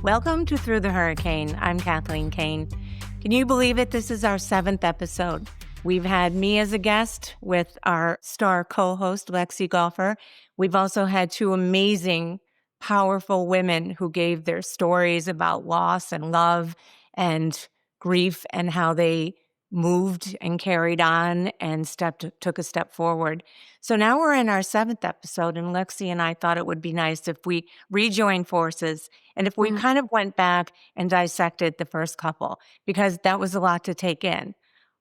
Welcome to Through the HurriKane. I'm Kathleen Kane. Can you believe it? This is our 7th episode. We've had me as a guest with our star co-host, Lexi Golfer. We've also had 2 amazing, powerful women who gave their stories about loss and love and grief and how they moved and carried on and took a step forward. So now we're in our 7th episode, and Lexi and I thought it would be nice if we rejoined forces and if we kind of went back and dissected the first couple, because that was a lot to take in.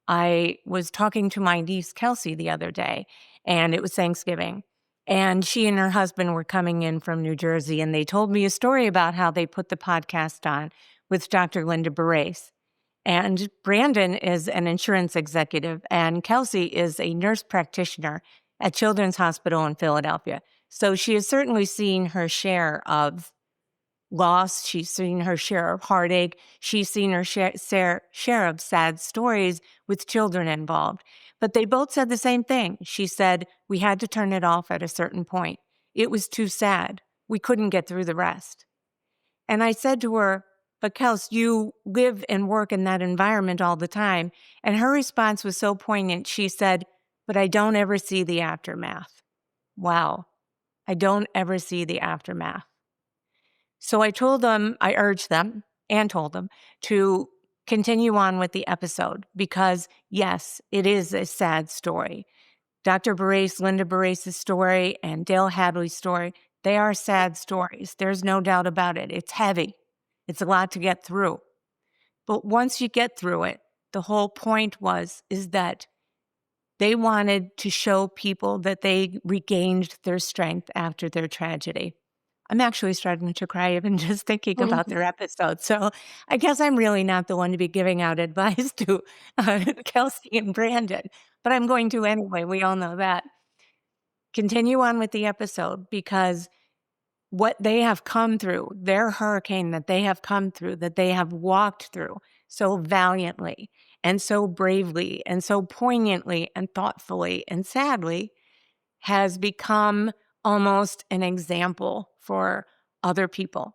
I was talking to my niece, Kelsey, the other day, and it was Thanksgiving. And she and her husband were coming in from New Jersey, and they told me a story about how they put the podcast on with Dr. Linda Barrace. And Brandon is an insurance executive, and Kelsey is a nurse practitioner at Children's Hospital in Philadelphia. So she has certainly seen her share of loss. She's seen her share of heartache. She's seen her share of sad stories with children involved. But they both said the same thing. She said, we had to turn it off at a certain point. It was too sad. We couldn't get through the rest. And I said to her, but Kels, you live and work in that environment all the time. And her response was so poignant. She said, but I don't ever see the aftermath. Wow. I don't ever see the aftermath. So I urged them and told them to continue on with the episode because, yes, it is a sad story. Dr. Barrace, Linda Barrace's story, and Dale Hadley's story, they are sad stories. There's no doubt about it. It's heavy. It's a lot to get through. But once you get through it, the whole point is that they wanted to show people that they regained their strength after their tragedy. I'm actually starting to cry even just thinking about their episode. So I guess I'm really not the one to be giving out advice to Kelsey and Brandon, but I'm going to anyway. We all know that. Continue on with the episode because what they have come through, their hurricane that they have come through, that they have walked through so valiantly and so bravely and so poignantly and thoughtfully and sadly, has become almost an example for other people.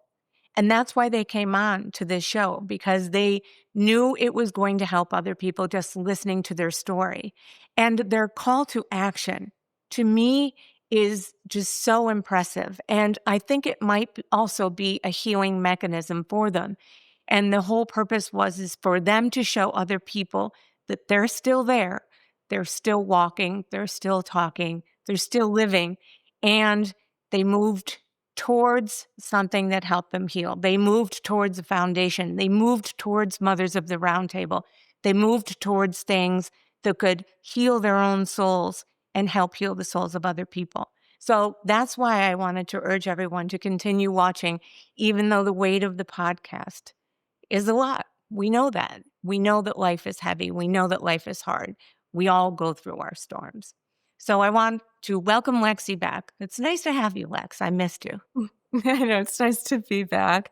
And that's why they came on to this show, because they knew it was going to help other people just listening to their story. And their call to action, to me, is just so impressive. And I think it might also be a healing mechanism for them. And the whole purpose is for them to show other people that they're still there. They're still walking. They're still talking. They're still living. And they moved towards something that helped them heal. They moved towards a foundation. They moved towards Mothers of the Round Table. They moved towards things that could heal their own souls and help heal the souls of other people. So that's why I wanted to urge everyone to continue watching, even though the weight of the podcast is a lot. We know that. We know that life is heavy. We know that life is hard. We all go through our storms. So I want to welcome Lexi back. It's nice to have you, Lex. I missed you. I know, it's nice to be back.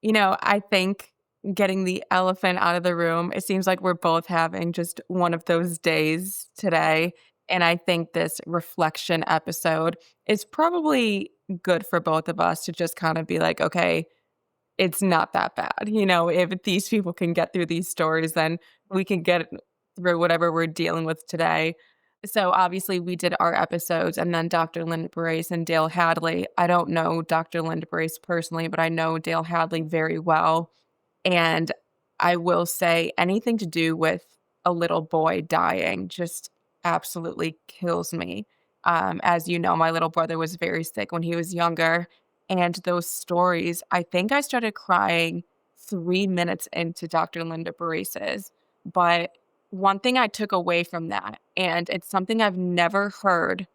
I think getting the elephant out of the room, it seems like we're both having just one of those days today. And I think this reflection episode is probably good for both of us to just kind of be like, okay, it's not that bad. If these people can get through these stories, then we can get through whatever we're dealing with today. So obviously we did our episodes, and then Dr. Linda Barrace and Dale Hadley. I don't know Dr. Linda Barrace personally, but I know Dale Hadley very well. And I will say anything to do with a little boy dying just absolutely kills me. As you know, my little brother was very sick when he was younger. And those stories, I think I started crying 3 minutes into Dr. Linda Barrace's. But one thing I took away from that, and it's something I've never heard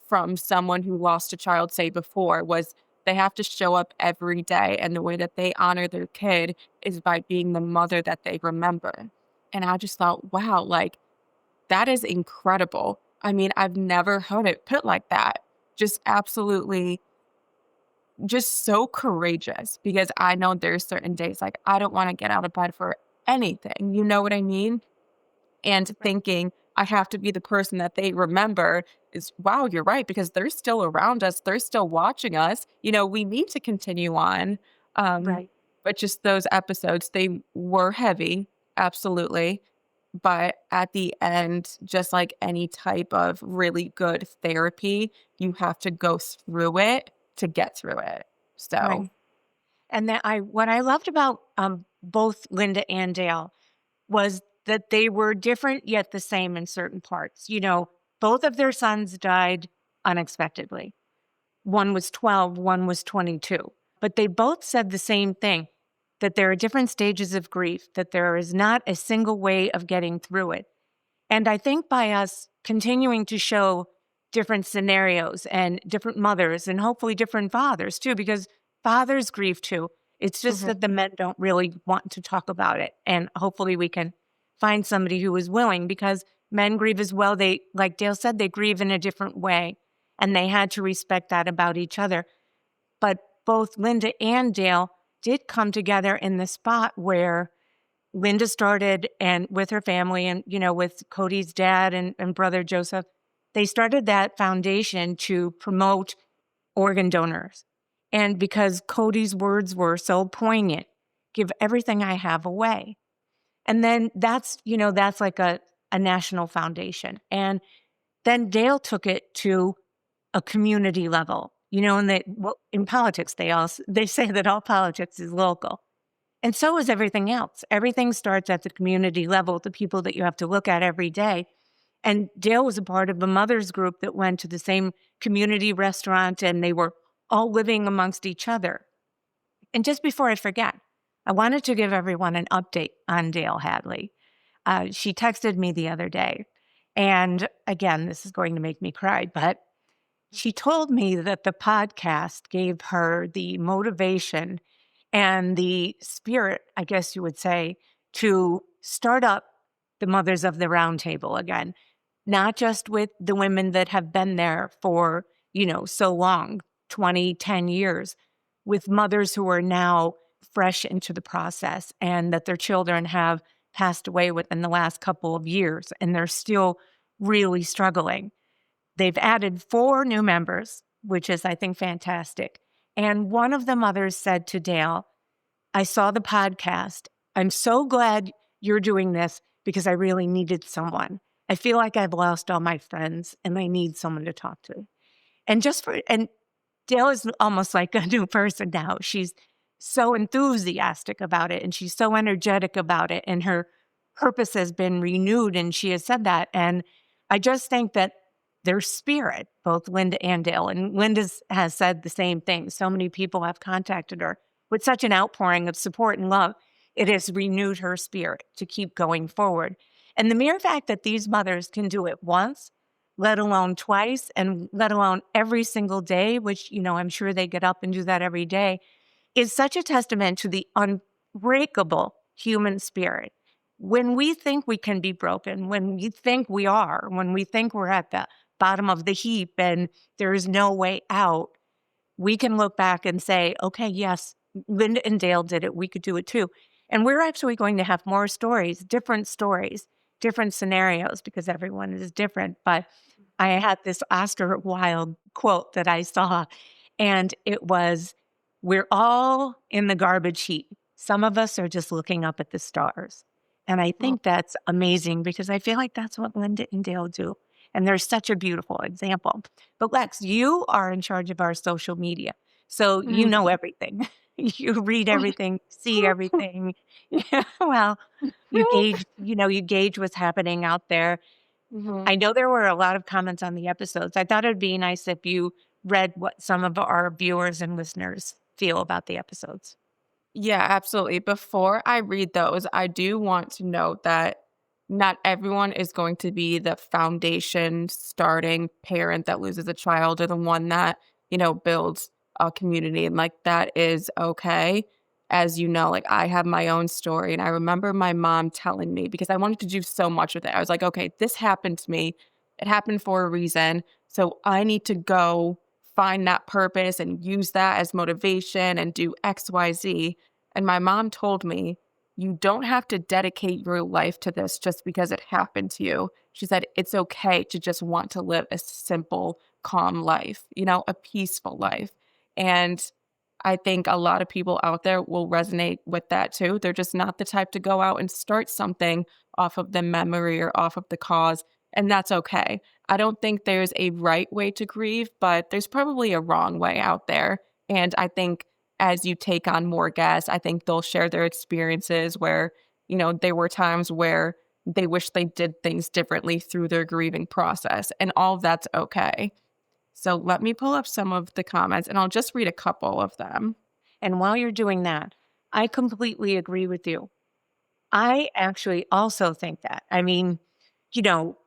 from someone who lost a child say before, was they have to show up every day. And the way that they honor their kid is by being the mother that they remember. And I just thought, wow, that is incredible. I mean, I've never heard it put like that. Just absolutely, just so courageous, because I know there's certain days I don't want to get out of bed for anything. You know what I mean? And thinking I have to be the person that they remember is, wow, you're right, because they're still around us. They're still watching us. We need to continue on. Right. but just those episodes, they were heavy, absolutely. But at the end, just like any type of really good therapy, you have to go through it to get through it. So, Right. And that what I loved about both Linda and Dale was that they were different yet the same in certain parts. Both of their sons died unexpectedly. One was 12, one was 22. But they both said the same thing, that there are different stages of grief, that there is not a single way of getting through it. And I think by us continuing to show different scenarios and different mothers and hopefully different fathers too, because fathers grieve too. It's just mhm, that the men don't really want to talk about it. And hopefully we can find somebody who is willing, because men grieve as well. They, like Dale said, they grieve in a different way. And they had to respect that about each other. But both Linda and Dale did come together in the spot where Linda started, and with her family and, with Cody's dad and brother Joseph, they started that foundation to promote organ donors. And because Cody's words were so poignant, give everything I have away. And then that's like a national foundation. And then Dale took it to a community level, and in politics, they say that all politics is local. And so is everything else. Everything starts at the community level, the people that you have to look at every day. And Dale was a part of a mother's group that went to the same community restaurant, and they were all living amongst each other. And just before I forget, I wanted to give everyone an update on Dale Hadley. She texted me the other day. And again, this is going to make me cry, but she told me that the podcast gave her the motivation and the spirit, I guess you would say, to start up the Mothers of the Round Table again, not just with the women that have been there for, so long, 20, 10 years, with mothers who are now fresh into the process and that their children have passed away within the last couple of years and they're still really struggling. They've added 4 new members, which is, I think, fantastic. And one of the mothers said to Dale, I saw the podcast. I'm so glad you're doing this because I really needed someone. I feel like I've lost all my friends and I need someone to talk to. And Dale is almost like a new person now. She's so enthusiastic about it and she's so energetic about it. And her purpose has been renewed. And she has said that. And I just think that their spirit, both Linda and Dale, and Linda has said the same thing. So many people have contacted her with such an outpouring of support and love. It has renewed her spirit to keep going forward. And the mere fact that these mothers can do it once, let alone twice, and let alone every single day, which, I'm sure they get up and do that every day, is such a testament to the unbreakable human spirit. When we think we can be broken, when we think we are, when we think we're at the bottom of the heap and there is no way out, we can look back and say, okay, yes, Linda and Dale did it. We could do it too. And we're actually going to have more stories, different scenarios, because everyone is different. But I had this Oscar Wilde quote that I saw, and it was, we're all in the garbage heap. Some of us are just looking up at the stars. And I mm, think that's amazing because I feel like that's what Linda and Dale do. And they're such a beautiful example. But Lex, you are in charge of our social media. So you mhm. know everything. You read everything, see everything. Yeah, well, you gauge what's happening out there. Mhm. I know there were a lot of comments on the episodes. I thought it'd be nice if you read what some of our viewers and listeners feel about the episodes. Yeah, absolutely. Before I read those, I do want to note that not everyone is going to be the foundation starting parent that loses a child or the one that, builds a community. And like that is okay. As you know, like I have my own story. And I remember my mom telling me because I wanted to do so much with it. I was like, okay, this happened to me. It happened for a reason. So I need to go find that purpose and use that as motivation and do XYZ. And my mom told me, you don't have to dedicate your life to this just because it happened to you. She said, it's okay to just want to live a simple, calm life, a peaceful life. And I think a lot of people out there will resonate with that too. They're just not the type to go out and start something off of the memory or off of the cause, and that's okay. I don't think there's a right way to grieve, but there's probably a wrong way out there. And I think as you take on more guests, I think they'll share their experiences where, there were times where they wish they did things differently through their grieving process, and all of that's okay. So let me pull up some of the comments and I'll just read a couple of them. And while you're doing that, I completely agree with you. I actually also think that. I mean, you know,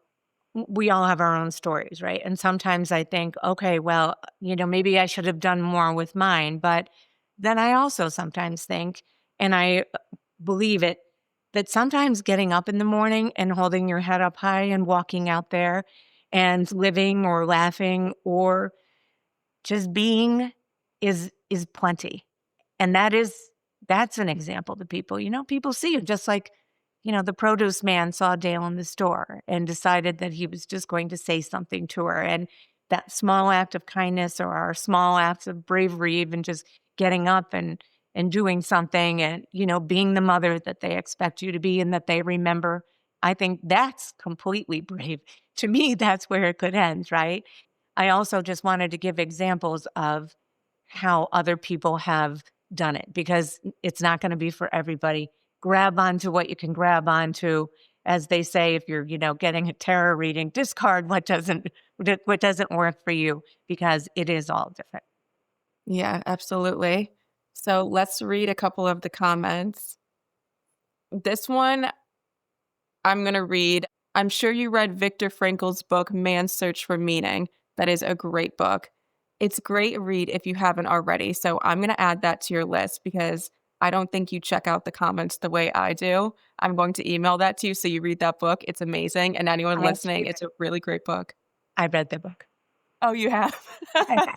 we all have our own stories, right? And sometimes I think, okay, well, maybe I should have done more with mine. But then I also sometimes think, and I believe it, that sometimes getting up in the morning and holding your head up high and walking out there and living or laughing or just being is plenty. And that's an example to people. People see you just like, the produce man saw Dale in the store and decided that he was just going to say something to her. And that small act of kindness or our small acts of bravery, even just getting up and doing something and, being the mother that they expect you to be and that they remember. I think that's completely brave. To me, that's where it could end, right? I also just wanted to give examples of how other people have done it because it's not going to be for everybody. Grab onto what you can grab onto. As they say, if you're, getting a tarot reading, discard what doesn't work for you because it is all different. Yeah, absolutely. So let's read a couple of the comments. This one I'm going to read. I'm sure you read Viktor Frankl's book, Man's Search for Meaning. That is a great book. It's a great read if you haven't already. So I'm going to add that to your list because I don't think you check out the comments the way I do. I'm going to email that to you so you read that book. It's amazing. And anyone I listening, actually it's a really great book. I read the book. Oh, you have? I have.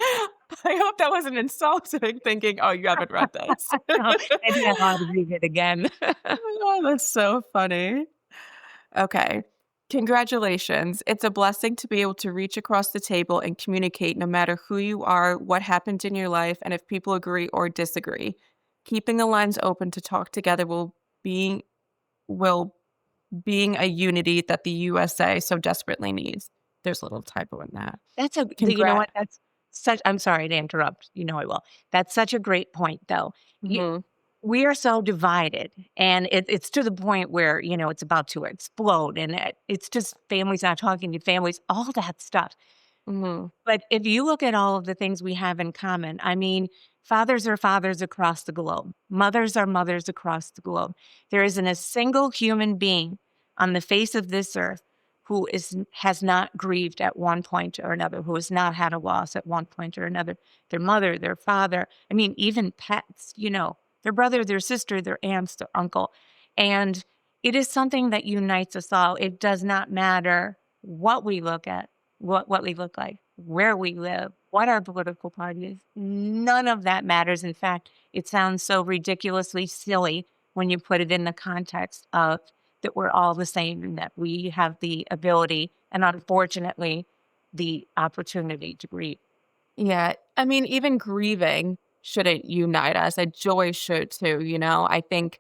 I hope that wasn't insulting thinking, oh, you haven't read this. No, maybe I'll have to read it again. Oh, that's so funny. Okay. Congratulations. It's a blessing to be able to reach across the table and communicate no matter who you are, what happened in your life, and if people agree or disagree. Keeping the lines open to talk together will being a unity that the USA so desperately needs. There's a little typo in that. You know Congrat. what? That's such I'm sorry to interrupt. I will. That's such a great point, though. You Mhm. We are so divided, and it's to the point where, it's about to explode, and it's just families not talking to families, all that stuff. Mhm. But if you look at all of the things we have in common, I mean, fathers are fathers across the globe. Mothers are mothers across the globe. There isn't a single human being on the face of this earth who has not grieved at one point or another, who has not had a loss at one point or another. Their mother, their father, I mean, even pets, their brother, their sister, their aunts, their uncle. And it is something that unites us all. It does not matter what we look at, what we look like, where we live, what our political party is. None of that matters. In fact, it sounds so ridiculously silly when you put it in the context of that we're all the same and that we have the ability and unfortunately the opportunity to grieve. Yeah. I mean, even grieving shouldn't unite us. A joy should too, I think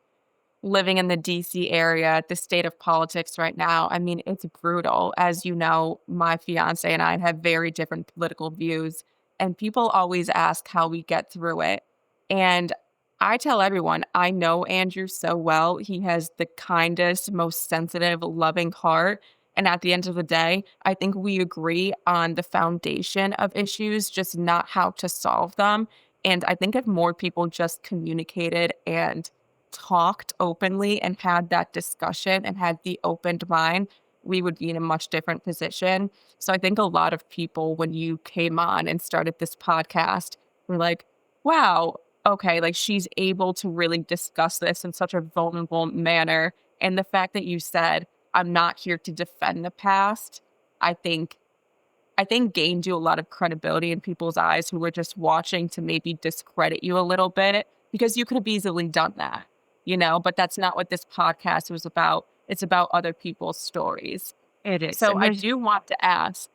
living in the DC area, the state of politics right now, I mean, it's brutal. As you know, my fiance and I have very different political views, and people always ask how we get through it. And I tell everyone, I know Andrew so well. He has the kindest, most sensitive, loving heart. And at the end of the day, I think we agree on the foundation of issues, just not how to solve them. And I think if more people just communicated and talked openly and had that discussion and had the opened mind, we would be in a much different position. So I think a lot of people, when you came on and started this podcast, were like, wow, okay, like she's able to really discuss this in such a vulnerable manner. And the fact that you said, I'm not here to defend the past, I think gained you a lot of credibility in people's eyes who were just watching to maybe discredit you a little bit because you could have easily done that, but that's not what this podcast was about. It's about other people's stories. It is. So And I there's do want to ask,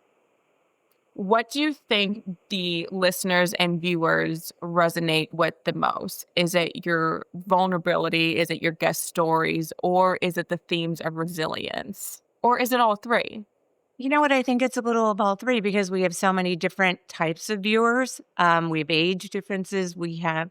What do you think the listeners and viewers resonate with the most? Is it your vulnerability? Is it your guest stories? Or is it the themes of resilience? Or is it all three? You know what? I think it's a little of all three because we have so many different types of viewers. We have age differences. We have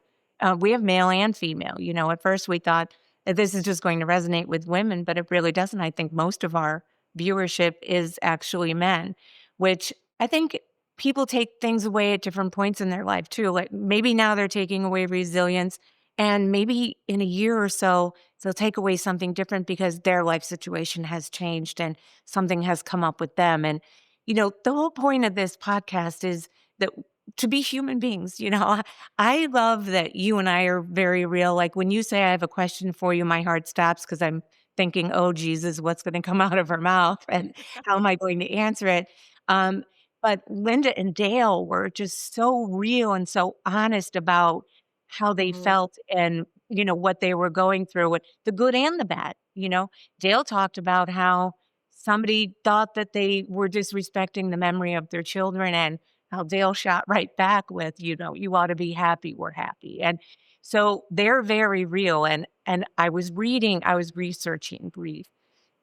male and female. At first we thought that this is just going to resonate with women, but it really doesn't. I think most of our viewership is actually men, which I think people take things away at different points in their life too. Like maybe now they're taking away resilience, and maybe in a year or so they'll take away something different because their life situation has changed and something has come up with them. And, the whole point of this podcast is that to be human beings, I love that you and I are very real. Like when you say I have a question for you, my heart stops because I'm thinking, oh, Jesus, what's going to come out of her mouth? And how am I going to answer it? Um, but Linda and Dale were just so real and so honest about how they Mhm. felt and, what they were going through, the good and the bad. Dale talked about how somebody thought that they were disrespecting the memory of their children, and how Dale shot right back with, you ought to be happy we're happy. And so they're very real. And I was researching grief.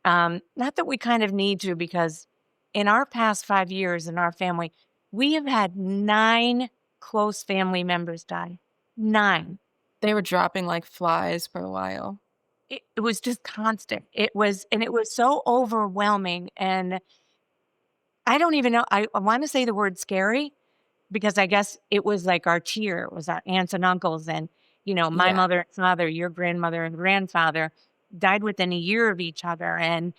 Not that we kind of need to, because in our past 5 years in our family, we have had 9 close family members die. 9. They were dropping like flies for a while. It was just constant. It was so overwhelming, and I don't even know, I wanna say the word scary, because I guess it was like our cheer. It was our aunts and uncles and, my Yeah. mother and father, your grandmother and grandfather died within a year of each other, and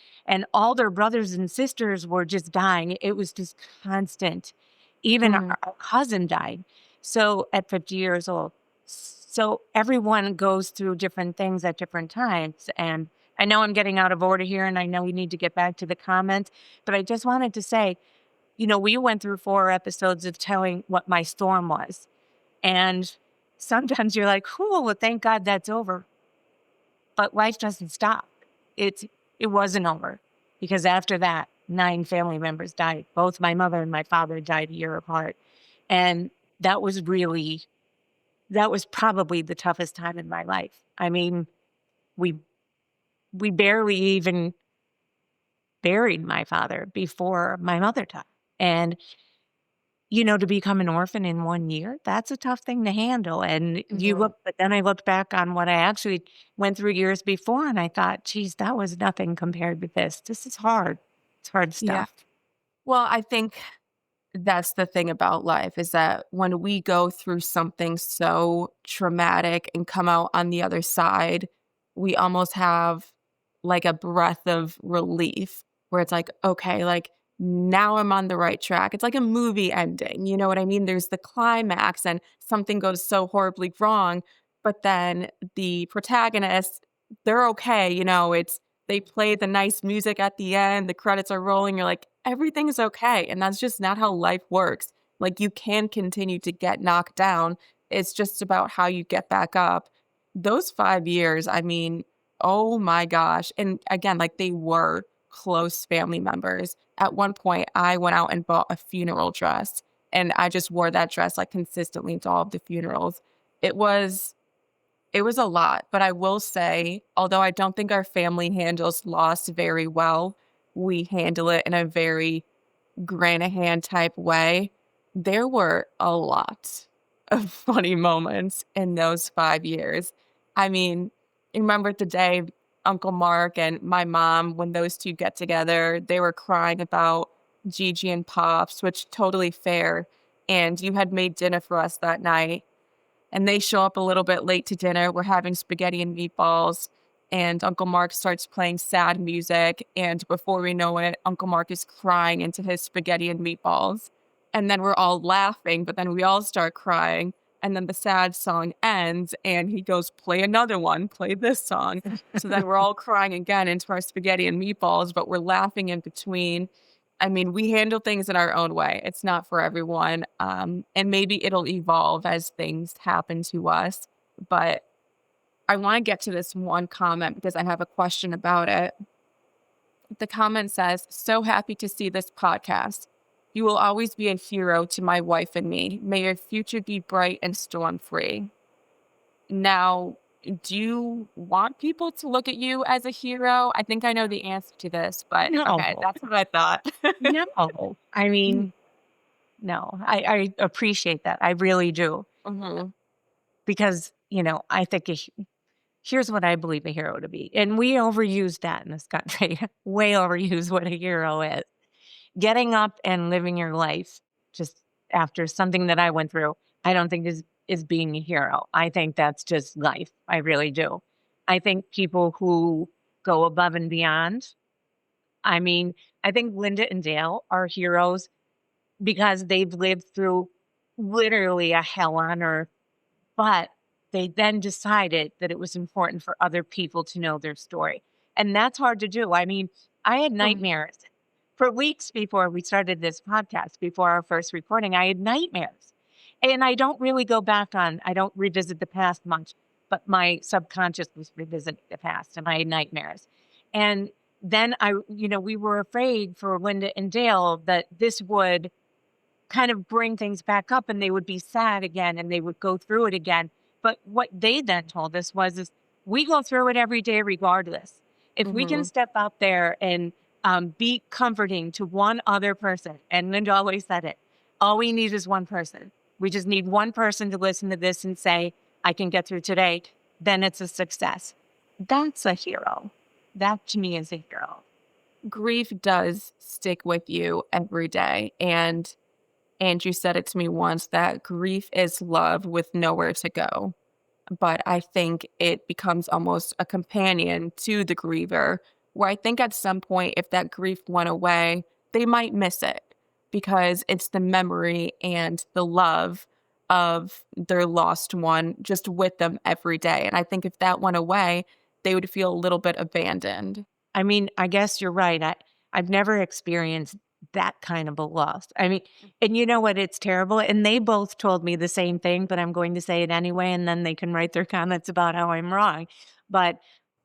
all their brothers and sisters were just dying. It was just constant. Even Mhm. our cousin died, so at 50 years old. So everyone goes through different things at different times, and I know I'm getting out of order here, and I know we need to get back to the comments, but I just wanted to say, we went through 4 episodes of telling what my storm was, and sometimes you're like, "Cool, well, thank God that's over." But life doesn't stop. It wasn't over, because after that, 9 family members died. Both my mother and my father died a year apart, and that was really that was probably the toughest time in my life. I mean, we we barely even buried my father before my mother died, and to become an orphan in 1 year, that's a tough thing to handle. And Mhm. but then I looked back on what I actually went through years before, and I thought, geez, that was nothing compared to this. This is hard. It's hard Yeah. stuff. Well, I think that's the thing about life is that when we go through something so traumatic and come out on the other side, we almost have like a breath of relief where it's like, okay, like now I'm on the right track. It's like a movie ending. You know what I mean? There's the climax and something goes so horribly wrong, but then the protagonist, they're okay. They play the nice music at the end, the credits are rolling, you're like, everything's okay, and that's just not how life works. Like, you can continue to get knocked down, it's just about how you get back up. Those 5 years, I mean, oh my gosh, and again, like, they were close family members. At one point, I went out and bought a funeral dress, and I just wore that dress, like, consistently to all of the funerals. It was it was a lot, but I will say, although I don't think our family handles loss very well, we handle it in a very Granahan type way. There were a lot of funny moments in those 5 years. I mean, remember the day Uncle Mark and my mom, when those 2 get together, they were crying about Gigi and Pops, which totally fair, and you had made dinner for us that night, and they show up a little bit late to dinner. We're having spaghetti and meatballs, and Uncle Mark starts playing sad music. And before we know it, Uncle Mark is crying into his spaghetti and meatballs. And then we're all laughing, but then we all start crying. And then the sad song ends, and he goes, play another one, play this song. So then we're all crying again into our spaghetti and meatballs, but we're laughing in between. I mean, we handle things in our own way. It's not for everyone. And maybe it'll evolve as things happen to us. But I want to get to this one comment because I have a question about it. The comment says, so happy to see this podcast. You will always be a hero to my wife and me. May your future be bright and storm free. Now, do you want people to look at you as a hero? I think I know the answer to this, but okay, No, that's what I thought. no. I mean, no, I appreciate that. I really do. Hmm. Because, I think here's what I believe a hero to be. And we overuse that in this country, way overuse what a hero is. Getting up and living your life just after something that I went through, I don't think is being a hero. I think that's just life. I really do. I think people who go above and beyond, I mean, I think Linda and Dale are heroes because they've lived through literally a hell on earth, but they then decided that it was important for other people to know their story. And that's hard to do. I mean, I had nightmares for weeks before we started this podcast, before our first recording. I had nightmares. And I don't really go back I don't revisit the past much, but my subconscious was revisiting the past and I had nightmares. And then we were afraid for Linda and Dale that this would kind of bring things back up and they would be sad again and they would go through it again. But what they then told us is we go through it every day regardless. If we can Hmm. step out there and be comforting to one other person, and Linda always said it, all we need is one person. We just need one person to listen to this and say, I can get through today. Then it's a success. That's a hero. That to me is a hero. Grief does stick with you every day. And you said it to me once that grief is love with nowhere to go. But I think it becomes almost a companion to the griever, where I think at some point, if that grief went away, they might miss it because it's the memory and the love of their lost one just with them every day. And I think if that went away, they would feel a little bit abandoned. I mean, I guess you're right. I've never experienced that kind of a loss. I mean, and you know what? It's terrible. And they both told me the same thing, but I'm going to say it anyway, and then they can write their comments about how I'm wrong. But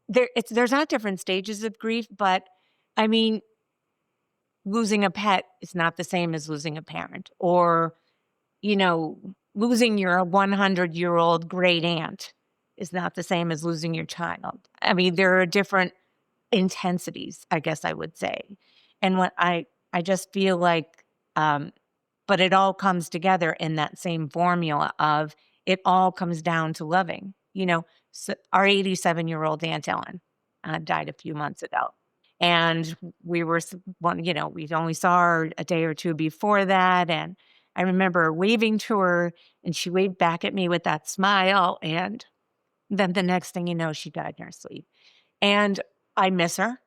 there's not different stages of grief, but I mean, losing a pet is not the same as losing a parent, or losing your 100-year-old great aunt is not the same as losing your child. I mean, there are different intensities, I guess I would say. And what I just feel like, but it all comes together in that same formula of it all comes down to loving. So our 87-year-old Aunt Ellen died a few months ago. And we were, we only saw her a day or two before that. And I remember waving to her and she waved back at me with that smile. And then the next thing you know, she died in her sleep. And I miss her.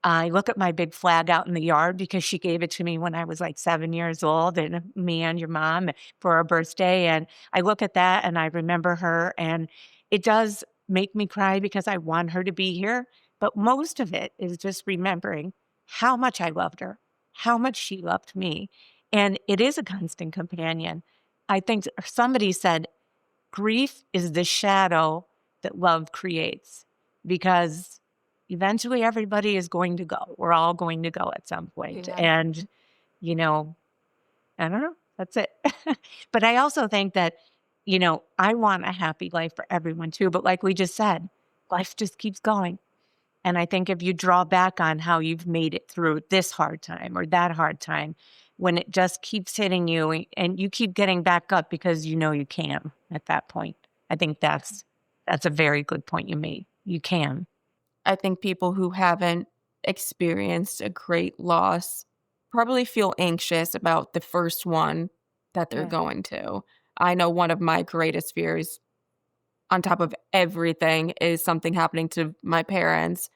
I look at my big flag out in the yard because she gave it to me when I was like 7 years old, and me and your mom for our birthday. And I look at that and I remember her, and it does make me cry because I want her to be here. But most of it is just remembering how much I loved her, how much she loved me. And it is a constant companion. I think somebody said grief is the shadow that love creates, because eventually everybody is going to go. We're all going to go at some point. Yeah. And, you know, I don't know. That's it. But I also think that, I want a happy life for everyone too. But like we just said, life just keeps going. And I think if you draw back on how you've made it through this hard time or that hard time, when it just keeps hitting you and you keep getting back up because you know you can at that point. I think that's a very good point you made. You can. I think people who haven't experienced a great loss probably feel anxious about the first one that they're Yeah. going to. I know one of my greatest fears, on top of everything, is something happening to my parents.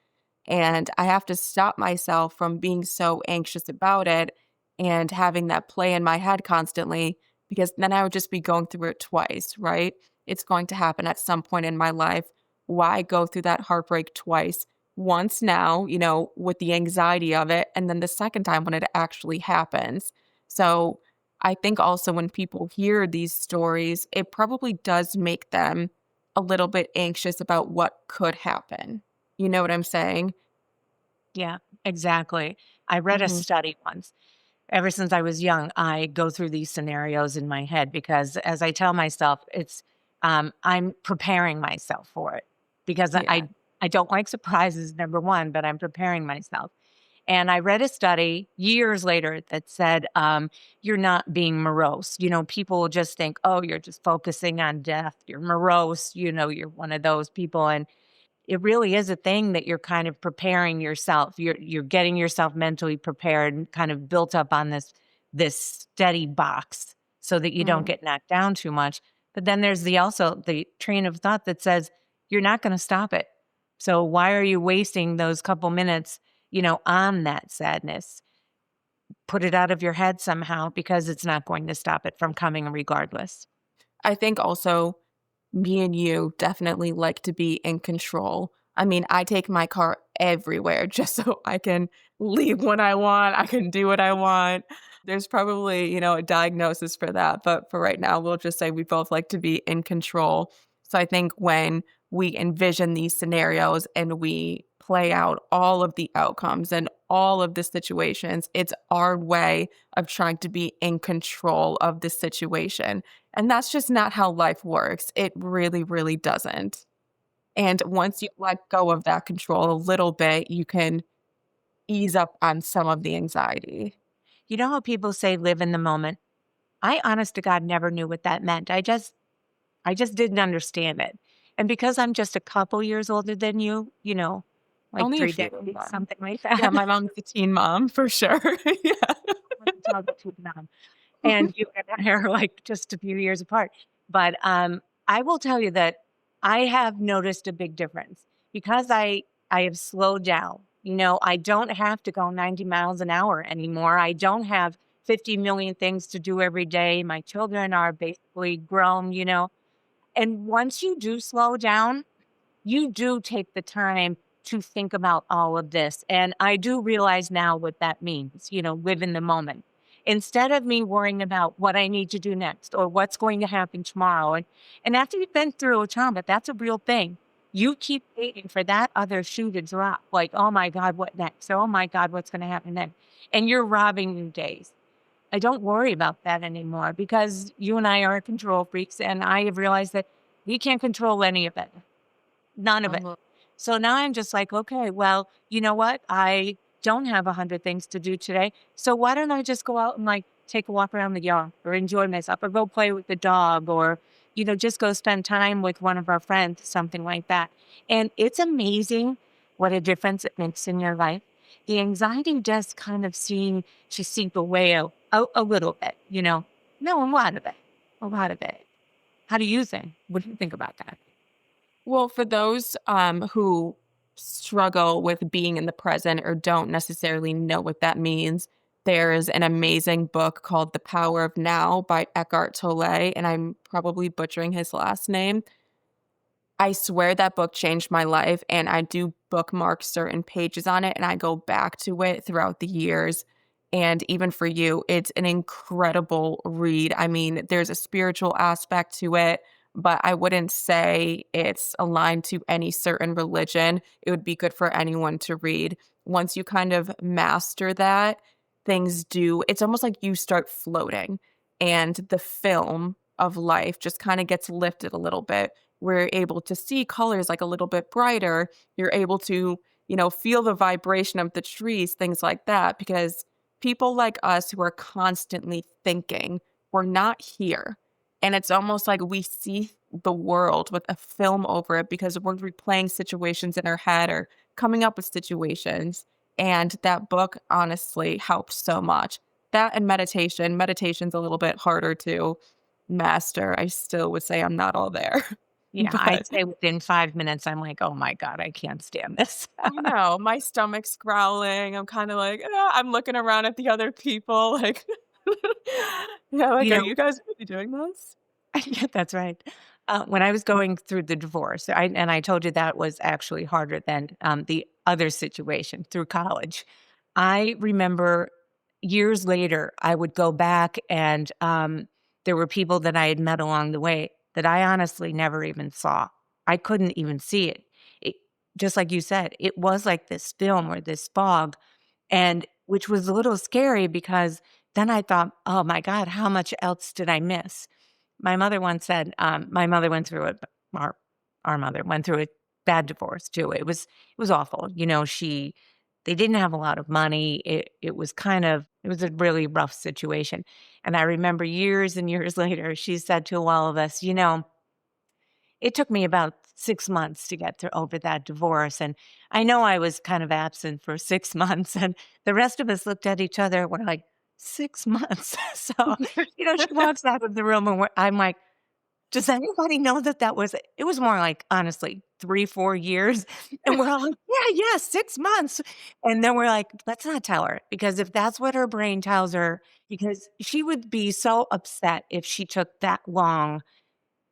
And I have to stop myself from being so anxious about it and having that play in my head constantly, because then I would just be going through it twice, right? It's going to happen at some point in my life. Why go through that heartbreak twice? Once now, with the anxiety of it, and then the second time when it actually happens. So I think also when people hear these stories, it probably does make them a little bit anxious about what could happen. You know what I'm saying? Yeah, exactly. I read a Mhm. study once. ever since I was young, I go through these scenarios in my head because as I tell myself, I'm preparing myself for it because Yeah. I don't like surprises, number one, but I'm preparing myself. And I read a study years later that said, you're not being morose. People will just think, oh, you're just focusing on death. You're morose. You're one of those people. And it really is a thing that you're kind of preparing yourself. You're getting yourself mentally prepared and kind of built up on this steady box so that you don't Mm. get knocked down too much. But then there's also the train of thought that says you're not going to stop it. So why are you wasting those couple minutes, on that sadness? Put it out of your head somehow because it's not going to stop it from coming regardless. I think also me and you definitely like to be in control. I mean, I take my car everywhere just so I can leave when I want. I can do what I want. There's probably, a diagnosis for that. But for right now, we'll just say we both like to be in control. So I think when we envision these scenarios and we play out all of the outcomes and all of the situations, it's our way of trying to be in control of the situation. And that's just not how life works. It really, really doesn't. And once you let go of that control a little bit, you can ease up on some of the anxiety. You know how people say live in the moment? I honest to God never knew what that meant. I just didn't understand it. And because I'm just a couple years older than you, like Only a 3 few of decades, them. something like Yeah, that. my mom's a teen mom for sure. Yeah. Child between them. And you and I are like just a few years apart. But I will tell you that I have noticed a big difference because I have slowed down. I don't have to go 90 miles an hour anymore. I don't have 50 million things to do every day. My children are basically grown. And once you do slow down, you do take the time to think about all of this. And I do realize now what that means, live in the moment. Instead of me worrying about what I need to do next or what's going to happen tomorrow. And after you've been through a trauma, that's a real thing. You keep waiting for that other shoe to drop. Like, oh my God, what next? Oh my God, what's going to happen next? And you're robbing your days. I don't worry about that anymore because you and I are control freaks. And I have realized that we can't control any of it. None of it. Um, So now I'm just like, okay, well, you know what? I don't have 100 things to do today. So why don't I just go out and like take a walk around the yard or enjoy myself or go play with the dog or, just go spend time with one of our friends, something like that. And it's amazing what a difference it makes in your life. The anxiety does kind of seem to seep away a little bit, No, a lot of it. A lot of it. How do you think? What do you think about that? well, for those who struggle with being in the present or don't necessarily know what that means, there's an amazing book called The Power of Now by Eckhart Tolle, and I'm probably butchering his last name. I swear that book changed my life, and I do bookmark certain pages on it, and I go back to it throughout the years. And even for you, it's an incredible read. I mean, there's a spiritual aspect to it, but I wouldn't say it's aligned to any certain religion. It would be good for anyone to read. Once you kind of master that, it's almost like you start floating, and the film of life just kind of gets lifted a little bit. We're able to see colors like a little bit brighter. You're able to, feel the vibration of the trees, things like that, because people like us who are constantly thinking, we're not here. And it's almost like we see the world with a film over it because we're replaying situations in our head or coming up with situations. And that book honestly helps so much. That and meditation. Meditation's a little bit harder to master. I still would say I'm not all there. Yeah, I'd But say within 5 minutes, I'm like, "Oh my god, I can't stand this." I know, my stomach's growling, I'm kinda like, I'm looking around at the other people, like yeah, like, You "Are know you guys really doing this?" Yeah, that's right. When I was going through the divorce, I told you that was actually harder than, the other situation through college. I remember years later, I would go back and, there were people that I had met along the way that I honestly never even saw. I couldn't even see it. It just like you said, it was like this film or this fog, and which was a little scary because then I thought, oh my God, how much else did I miss? My mother once said, my mother went through it. Our, our mother went through a bad divorce too. It was awful. They didn't have a lot of money. It was a really rough situation. And I remember years and years later, she said to all of us, it took me about 6 months to get through over that divorce. And I know I was kind of absent for 6 months. And the rest of us looked at each other. We're like, 6 months. So, she walks out of the room and I'm like, does anybody know that was it was more like, honestly, 3, 4 years, and we're all like, "Yeah, yeah, 6 months," and then we're like, "Let's not tell her," because if that's what her brain tells her, because she would be so upset if she took that long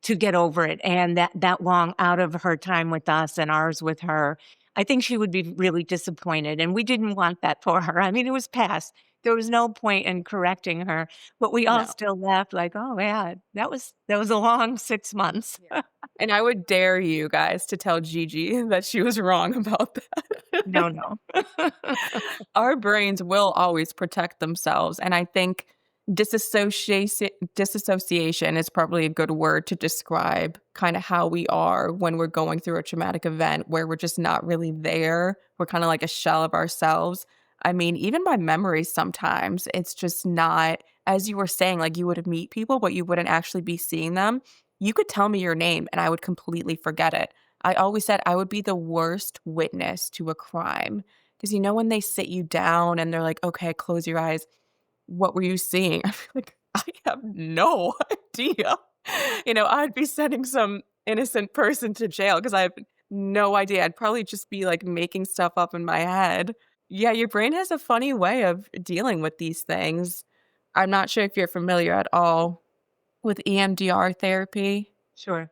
to get over it and that long out of her time with us and ours with her. I think she would be really disappointed, and we didn't want that for her. I mean, it was past. There was no point in correcting her, but we all No. still laughed like, "Oh, yeah, that was a long 6 months." Yeah. And I would dare you guys to tell Gigi that she was wrong about that. No, no. Our brains will always protect themselves, and I think disassociation is probably a good word to describe kinda how we are when we're going through a traumatic event where we're just not really there. We're kinda like a shell of ourselves. I mean, even my memories sometimes, it's just not as you were saying, like, you would meet people, but you wouldn't actually be seeing them. You could tell me your name, and I would completely forget it. I always said I would be the worst witness to a crime. 'Cause when they sit you down and they're like, "Okay, close your eyes. What were you seeing?" I'm like, "I have no idea." I'd be sending some innocent person to jail because I have no idea. I'd probably just be, like, making stuff up in my head. Yeah, your brain has a funny way of dealing with these things. I'm not sure if you're familiar at all with EMDR therapy. Sure.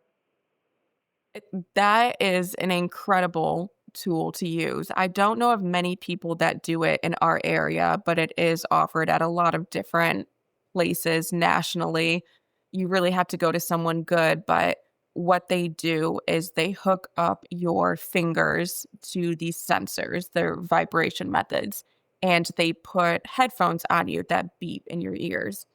It that is an incredible tool to use. I don't know of many people that do it in our area, but it is offered at a lot of different places nationally. You really have to go to someone good, but what they do is they hook up your fingers to these sensors, their vibration methods, and they put headphones on you that beep in your ears.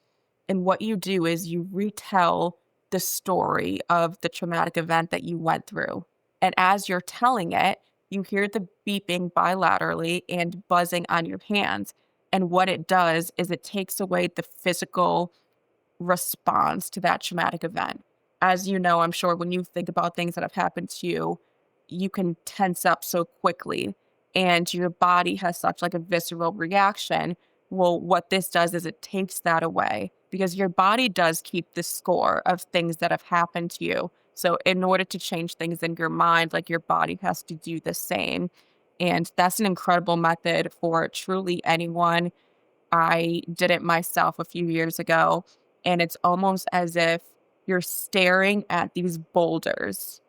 And what you do is you retell the story of the traumatic event that you went through. And as you're telling it, you hear the beeping bilaterally and buzzing on your hands. And what it does is it takes away the physical response to that traumatic event. As you know, I'm sure when you think about things that have happened to you, you can tense up so quickly and your body has such like a visceral reaction. Well, what this does is it takes that away because your body does keep the score of things that have happened to you. So in order to change things in your mind, like your body has to do the same. And that's an incredible method for truly anyone. I did it myself a few years ago, and it's almost as if you're staring at these boulders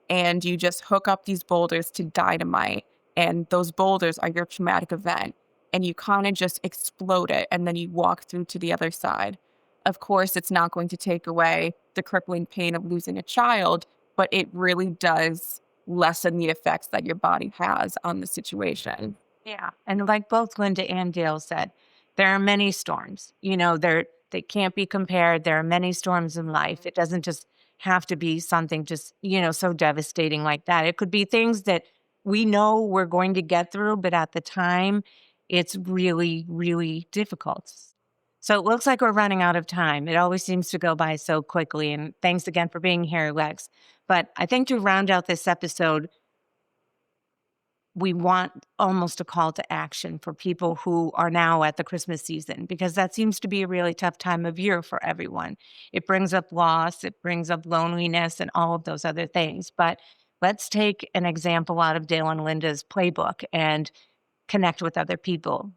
and you just hook up these boulders to dynamite, and those boulders are your traumatic event, and you kind of just explode it, and then you walk through to the other side. Of course, it's not going to take away the crippling pain of losing a child, but it really does lessen the effects that your body has on the situation. Yeah, and like both Linda and Dale said, there are many storms. They can't be compared. There are many storms in life. It doesn't just have to be something just, so devastating like that. It could be things that we know we're going to get through, but at the time, it's really, really difficult. So it looks like we're running out of time. It always seems to go by so quickly. And thanks again for being here, Lex. But I think to round out this episode, we want almost a call to action for people who are now at the Christmas season, because that seems to be a really tough time of year for everyone. It brings up loss, it brings up loneliness, and all of those other things. But let's take an example out of Dale and Linda's playbook and connect with other people,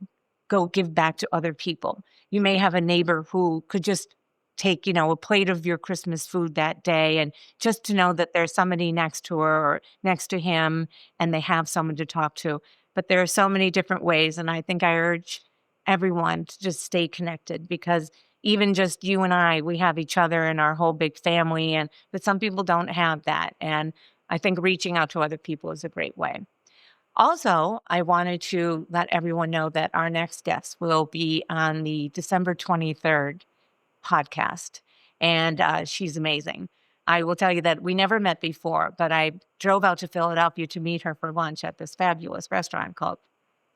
go give back to other people. You may have a neighbor who could just take, a plate of your Christmas food that day, and just to know that there's somebody next to her or next to him and they have someone to talk to. But there are so many different ways. And I think I urge everyone to just stay connected, because even just you and I, we have each other and our whole big family, but some people don't have that. And I think reaching out to other people is a great way. Also, I wanted to let everyone know that our next guest will be on the December 23rd podcast, and she's amazing. I will tell you that we never met before, but I drove out to Philadelphia to meet her for lunch at this fabulous restaurant called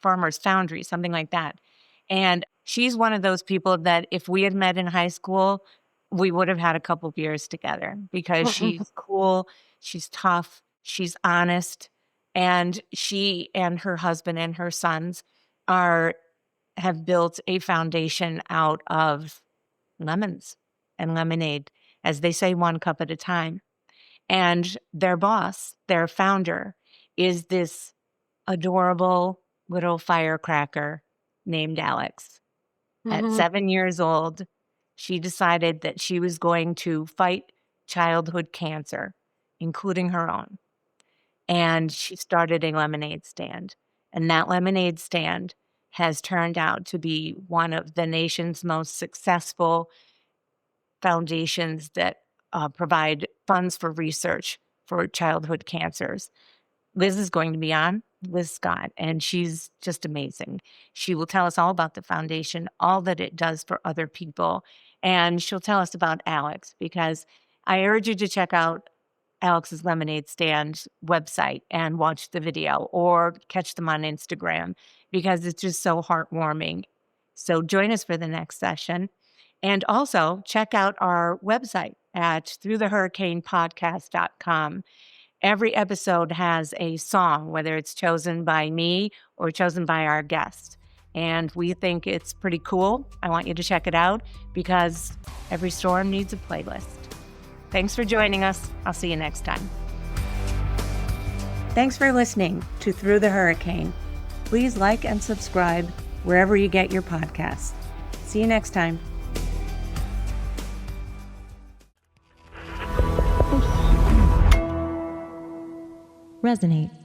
Farmer's Foundry, something like that. And she's one of those people that if we had met in high school, we would have had a couple beers together because she's cool, she's tough, she's honest, and she and her husband and her sons are have built a foundation out of lemons and lemonade, as they say, one cup at a time. And their boss, their founder, is this adorable little firecracker named Alex. At 7 years old, she decided that she was going to fight childhood cancer, including her own. And she started a lemonade stand. And that lemonade stand has turned out to be one of the nation's most successful foundations that provide funds for research for childhood cancers. Liz is going to be on, Liz Scott, and she's just amazing. She will tell us all about the foundation, all that it does for other people, and she'll tell us about Alex, because I urge you to check out Alex's Lemonade Stand website and watch the video or catch them on Instagram, because it's just so heartwarming. So join us for the next session. And also check out our website at throughthehurricanepodcast.com. Every episode has a song, whether it's chosen by me or chosen by our guest. And we think it's pretty cool. I want you to check it out because every storm needs a playlist. Thanks for joining us. I'll see you next time. Thanks for listening to Through the Hurricane. Please like and subscribe wherever you get your podcasts. See you next time. Resonate.